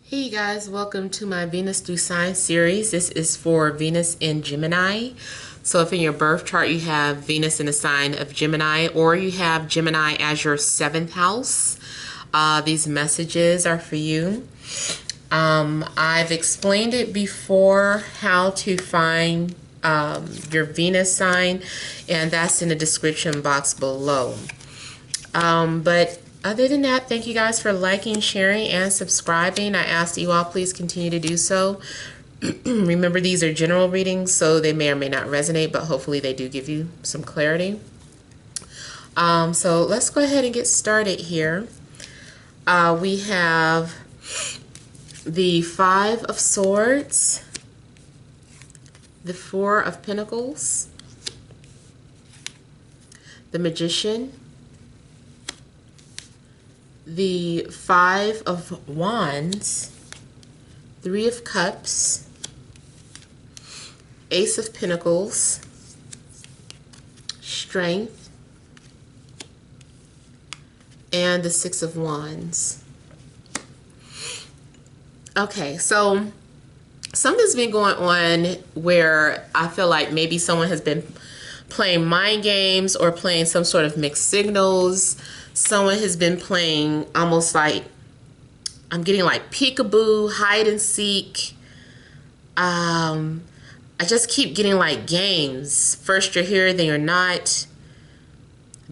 Hey you guys, welcome to my Venus through Sign series. This is for Venus in Gemini. So if in your birth chart you have Venus in the sign of Gemini, or you have Gemini as your 7th house, these messages are for you. I've explained it before how to find your Venus sign, and that's in the description box below. But other than that, thank you guys for liking, sharing, and subscribing. I ask that you all please continue to do so. Remember, these are general readings, so they may or may not resonate, but hopefully they do give you some clarity. So let's go ahead and get started here. We have the 5 of Swords, the 4 of Pentacles, the Magician, the 5 of Wands, 3 of Cups, Ace of Pentacles, Strength, and the 6 of Wands. Okay, so something's been going on where I feel like maybe someone has been playing mind games or playing some sort of mixed signals. Someone has been playing almost like, I'm getting like peekaboo, hide and seek. I just keep getting like games. First you're here, then you're not.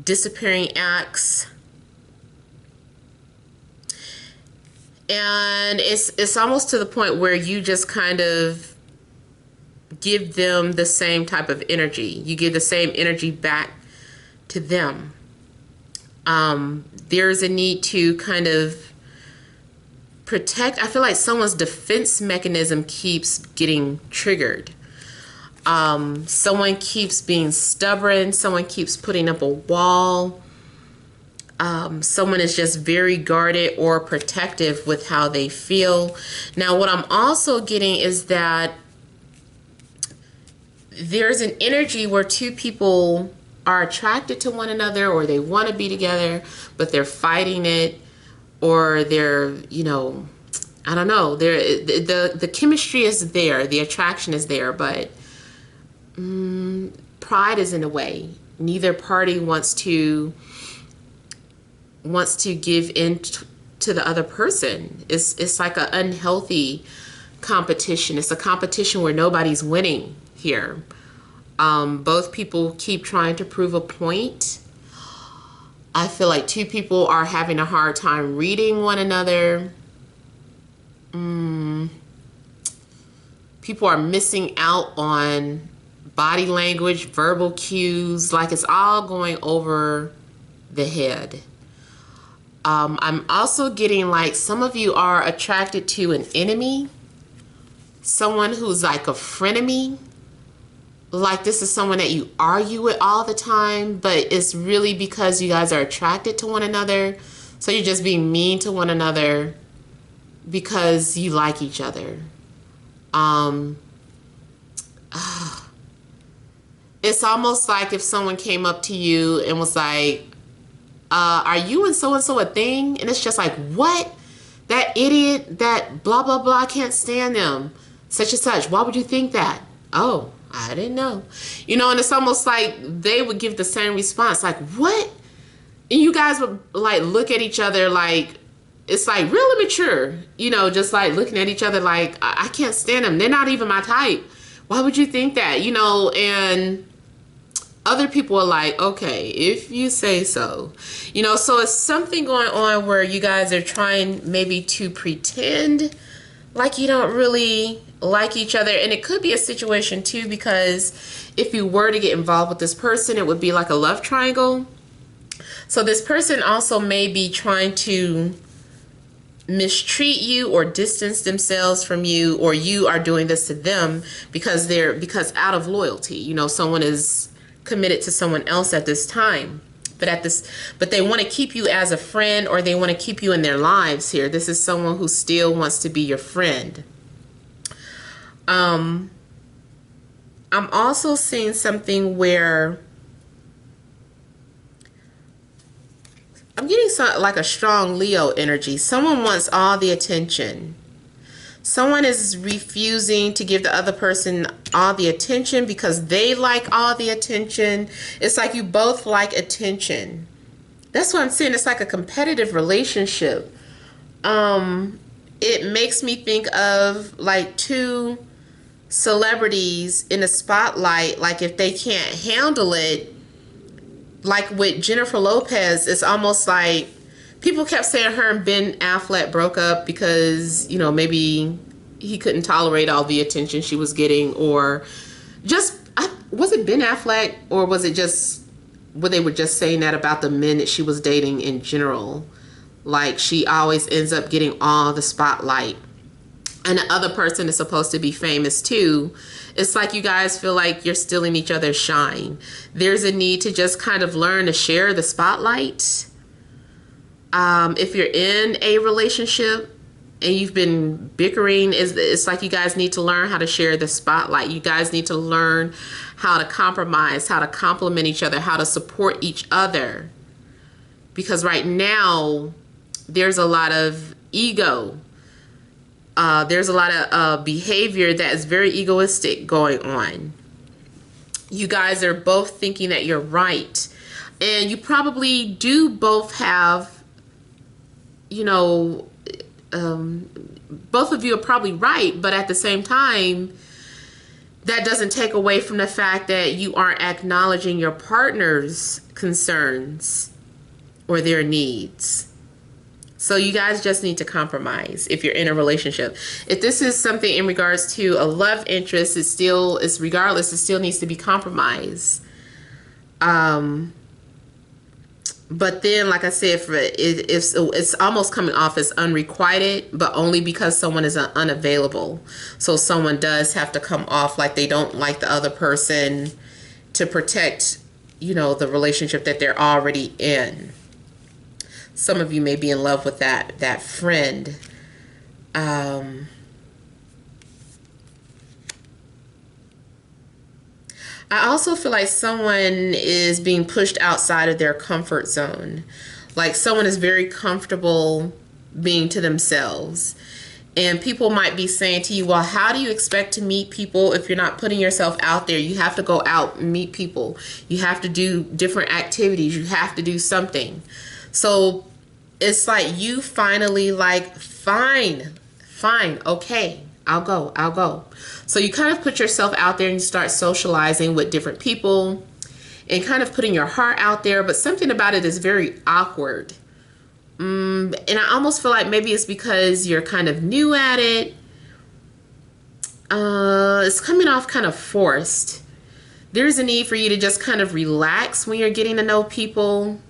Disappearing acts. And it's almost to the point where you just kind of give them the same type of energy. You give the same energy back to them. There's a need to kind of protect. I feel like someone's defense mechanism keeps getting triggered. Someone keeps being stubborn. Someone keeps putting up a wall. Someone is just very guarded or protective with how they feel. Now, what I'm also getting is that there's an energy where two people are attracted to one another, or they want to be together, but they're fighting it, or they're, you know, I don't know. The chemistry is there, the attraction is there, but pride is in the way. Neither party wants to give in to the other person. It's like an unhealthy competition. It's a competition where nobody's winning here. Both people keep trying to prove a point. I feel like two people are having a hard time reading one another. People are missing out on body language, verbal cues, like it's all going over the head. I'm also getting like some of you are attracted to an enemy, someone who's like a frenemy. Like this is someone that you argue with all the time, but it's really because you guys are attracted to one another. So you're just being mean to one another because you like each other. It's almost like if someone came up to you and was like, are you and so a thing? And it's just like, what? That idiot, that blah, blah, blah, I can't stand them. Such and such. Why would you think that? Oh, I didn't know. You know, and it's almost like they would give the same response. Like, what? And you guys would like look at each other like, it's like real immature. You know, just like looking at each other like, I can't stand them. They're not even my type. Why would you think that? You know, and other people are like, okay, if you say so. You know, so it's something going on where you guys are trying maybe to pretend like you don't really like each other. And it could be a situation too, because if you were to get involved with this person, it would be like a love triangle. So this person also may be trying to mistreat you or distance themselves from you, or you are doing this to them because out of loyalty. You know, someone is committed to someone else at this time, but they want to keep you as a friend, or they want to keep you in their lives here. This is someone who still wants to be your friend. I'm also seeing something where I'm getting like a strong Leo energy. Someone wants all the attention. Someone is refusing to give the other person all the attention because they like all the attention. It's like you both like attention. That's what I'm saying. It's like a competitive relationship. It makes me think of like two celebrities in the spotlight. Like if they can't handle it, like with Jennifer Lopez, it's almost like people kept saying her and Ben Affleck broke up because, you know, maybe he couldn't tolerate all the attention she was getting, or just, was it Ben Affleck, or was it just, where they were just saying that about the men that she was dating in general? Like she always ends up getting all the spotlight. And the other person is supposed to be famous too. It's like you guys feel like you're stealing each other's shine. There's a need to just kind of learn to share the spotlight. If you're in a relationship and you've been bickering, it's like you guys need to learn how to share the spotlight. You guys need to learn how to compromise, how to compliment each other, how to support each other. Because right now, there's a lot of ego. There's a lot of behavior that is very egoistic going on. You guys are both thinking that you're right. And you probably do both have, you know, both of you are probably right. But at the same time, that doesn't take away from the fact that you aren't acknowledging your partner's concerns or their needs. So you guys just need to compromise if you're in a relationship. If this is something in regards to a love interest, it's regardless, it still needs to be compromised. But then, like I said, it's almost coming off as unrequited, but only because someone is unavailable. So someone does have to come off like they don't like the other person to protect, you know, the relationship that they're already in. Some of you may be in love with that friend. I also feel like someone is being pushed outside of their comfort zone. Like someone is very comfortable being to themselves. And people might be saying to you, well, how do you expect to meet people if you're not putting yourself out there? You have to go out and meet people. You have to do different activities. You have to do something. So it's like you finally like, fine, okay, I'll go. So you kind of put yourself out there and you start socializing with different people and kind of putting your heart out there. But something about it is very awkward. And I almost feel like maybe it's because you're kind of new at it. It's coming off kind of forced. There's a need for you to just kind of relax when you're getting to know people.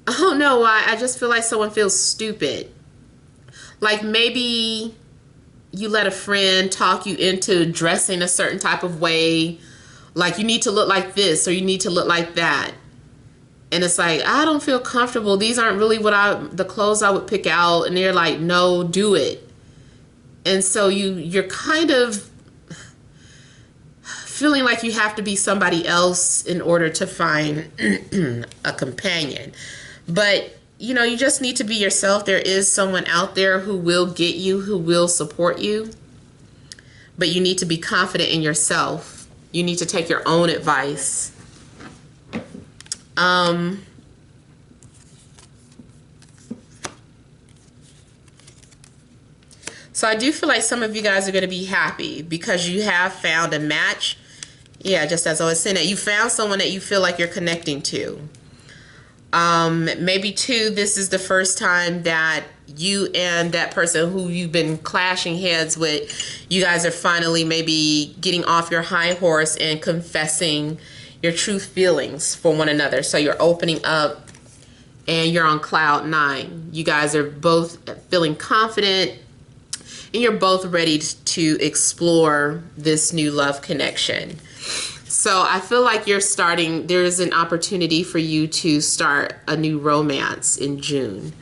I don't know why. I just feel like someone feels stupid. Like maybe you let a friend talk you into dressing a certain type of way. Like you need to look like this or you need to look like that. And it's like, I don't feel comfortable. These aren't really the clothes I would pick out. And they're like, no, do it. And so you're kind of feeling like you have to be somebody else in order to find a companion. But, you know, you just need to be yourself. There is someone out there who will get you, who will support you. But you need to be confident in yourself. You need to take your own advice. So I do feel like some of you guys are going to be happy because you have found a match. Yeah, just as I was saying, that you found someone that you feel like you're connecting to. Maybe too, this is the first time that you and that person who you've been clashing heads with, you guys are finally maybe getting off your high horse and confessing your true feelings for one another. So you're opening up and you're on cloud 9. You guys are both feeling confident and you're both ready to explore this new love connection. So I feel like there's an opportunity for you to start a new romance in June.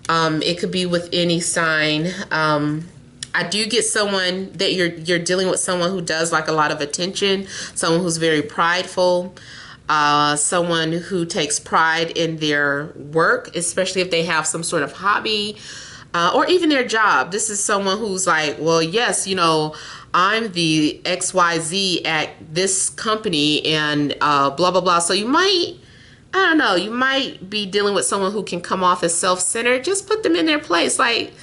It could be with any sign. I do get someone that you're dealing with someone who does like a lot of attention, someone who's very prideful, someone who takes pride in their work, especially if they have some sort of hobby. or even their job. This is someone who's like, well, yes, you know, I'm the XYZ at this company and blah, blah, blah. So you might, I don't know, you might be dealing with someone who can come off as self-centered. Just put them in their place. Like,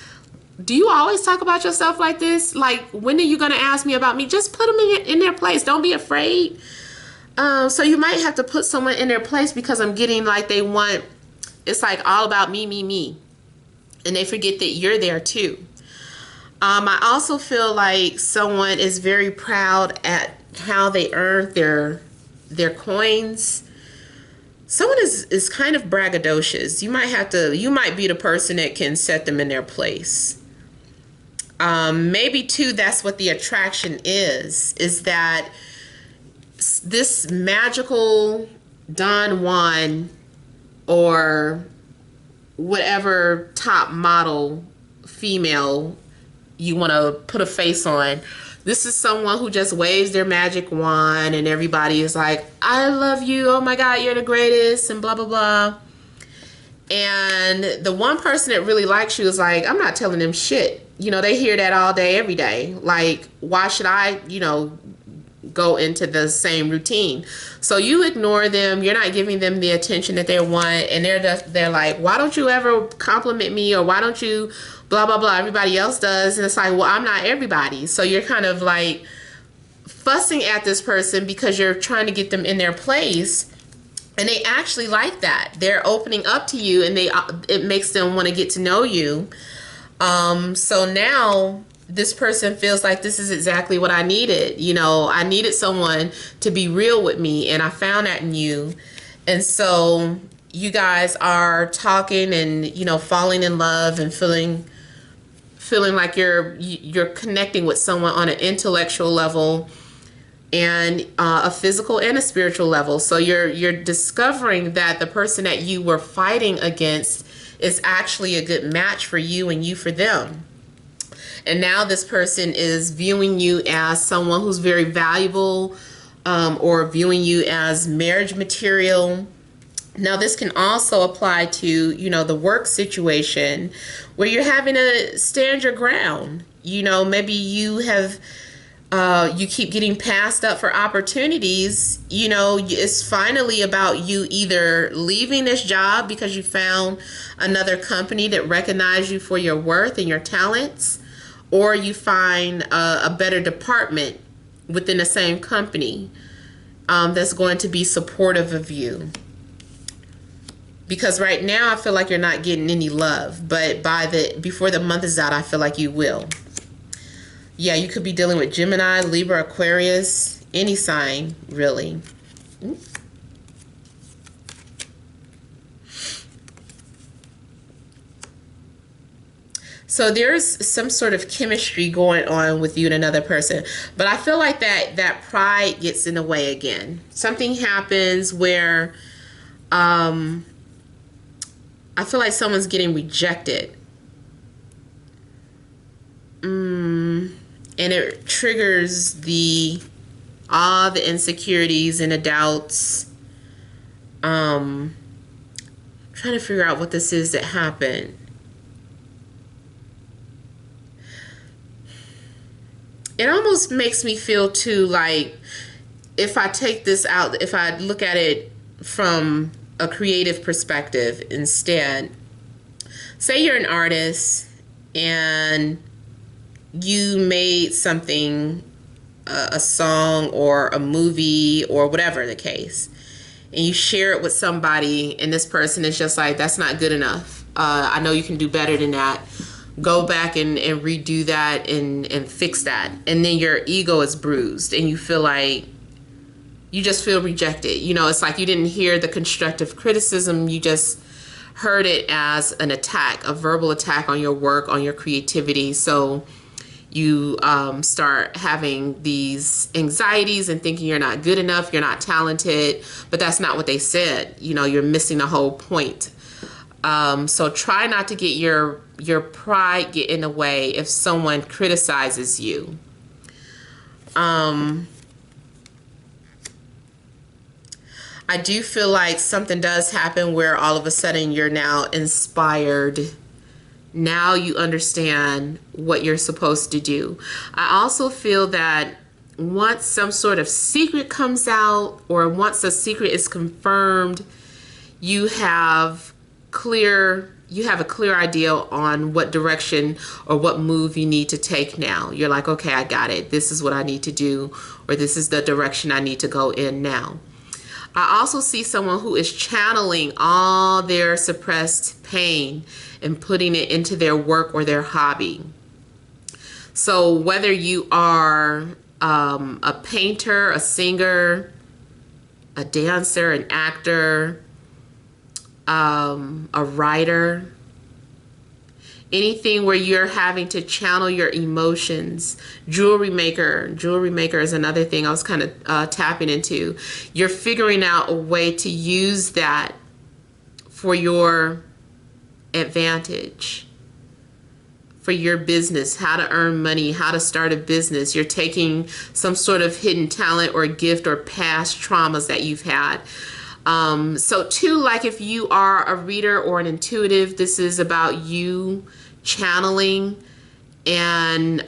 do you always talk about yourself like this? Like, when are you going to ask me about me? Just put them in their place. Don't be afraid. So you might have to put someone in their place because I'm getting like they want, it's like all about me, me, me. And they forget that you're there too. I also feel like someone is very proud at how they earn their coins. Someone is kind of braggadocious. You might be the person that can set them in their place. Maybe too, that's what the attraction is that this magical Don Juan or whatever top model female you want to put a face on, this is someone who just waves their magic wand and everybody is like, I love you, oh my God, you're the greatest, and blah, blah, blah. And the one person that really likes you is like, I'm not telling them shit. You know, they hear that all day, every day. Like, why should I, you know, go into the same routine? So you ignore them. You're not giving them the attention that they want. And they're like, why don't you ever compliment me? Or why don't you blah, blah, blah. Everybody else does. And it's like, well, I'm not everybody. So you're kind of like fussing at this person because you're trying to get them in their place. And they actually like that. They're opening up to you and it makes them want to get to know you. So now this person feels like this is exactly what I needed. You know, I needed someone to be real with me, and I found that in you. And so you guys are talking and, you know, falling in love and feeling like you're connecting with someone on an intellectual level and a physical and a spiritual level. So you're discovering that the person that you were fighting against is actually a good match for you and you for them. And now this person is viewing you as someone who's very valuable, or viewing you as marriage material. Now this can also apply to, you know, the work situation where you're having to stand your ground. You know, maybe you have you keep getting passed up for opportunities. You know, it's finally about you either leaving this job because you found another company that recognizes you for your worth and your talents, or you find a better department within the same company that's going to be supportive of you. Because right now I feel like you're not getting any love, but before the month is out, I feel like you will. Yeah, you could be dealing with Gemini, Libra, Aquarius, any sign, really. So there's some sort of chemistry going on with you and another person. But I feel like that pride gets in the way again. Something happens where I feel like someone's getting rejected. And it triggers all the insecurities and the doubts. Trying to figure out what this is that happened. It almost makes me feel too like, if I take this out, if I look at it from a creative perspective instead, say you're an artist and you made something, a song or a movie or whatever the case, and you share it with somebody, and this person is just like, that's not good enough. I know you can do better than that. Go back and redo that and fix that. And then your ego is bruised and you feel like you just feel rejected. You know, it's like you didn't hear the constructive criticism. You just heard it as an attack, a verbal attack on your work, on your creativity. So you start having these anxieties and thinking you're not good enough, you're not talented, but that's not what they said. You know, you're missing the whole point. So try not to get your pride get in the way if someone criticizes you. I do feel like something does happen where all of a sudden you're now inspired Now you understand what you're supposed to do. I also feel that once some sort of secret comes out, or once a secret is confirmed, you have a clear idea on what direction or what move you need to take now. You're like, okay, I got it. This is what I need to do, or this is the direction I need to go in now. I also see someone who is channeling all their suppressed pain and putting it into their work or their hobby. So whether you are a painter, a singer, a dancer, an actor, a writer, anything where you're having to channel your emotions. Jewelry maker is another thing I was kind of tapping into. You're figuring out a way to use that for your advantage, for your business, how to earn money, how to start a business. You're taking some sort of hidden talent or gift or past traumas that you've had. So too, like if you are a reader or an intuitive, this is about you channeling and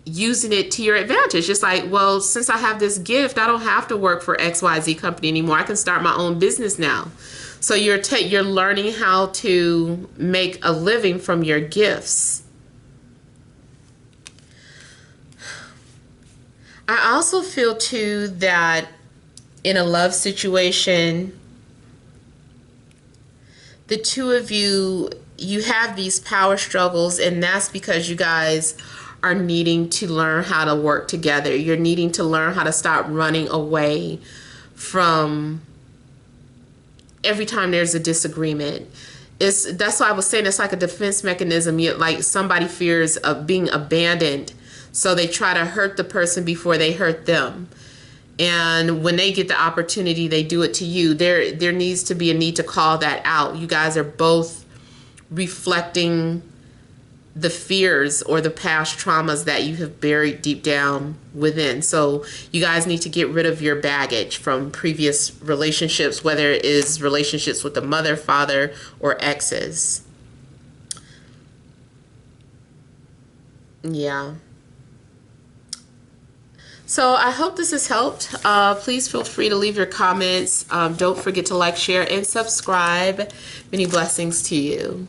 using it to your advantage. Just like, well, since I have this gift, I don't have to work for XYZ company anymore. I can start my own business now. So you're learning how to make a living from your gifts. I also feel too that in a love situation, the two of you have these power struggles, and that's because you guys are needing to learn how to work together. You're needing to learn how to stop running away from every time there's a disagreement. That's why I was saying it's like a defense mechanism. Like somebody fears of being abandoned, so they try to hurt the person before they hurt them. And when they get the opportunity, they do it to you. There needs to be a need to call that out. You guys are both reflecting the fears or the past traumas that you have buried deep down within. So you guys need to get rid of your baggage from previous relationships, whether it is relationships with the mother, father, or exes. Yeah. So I hope this has helped. Please feel free to leave your comments. Don't forget to like, share, and subscribe. Many blessings to you.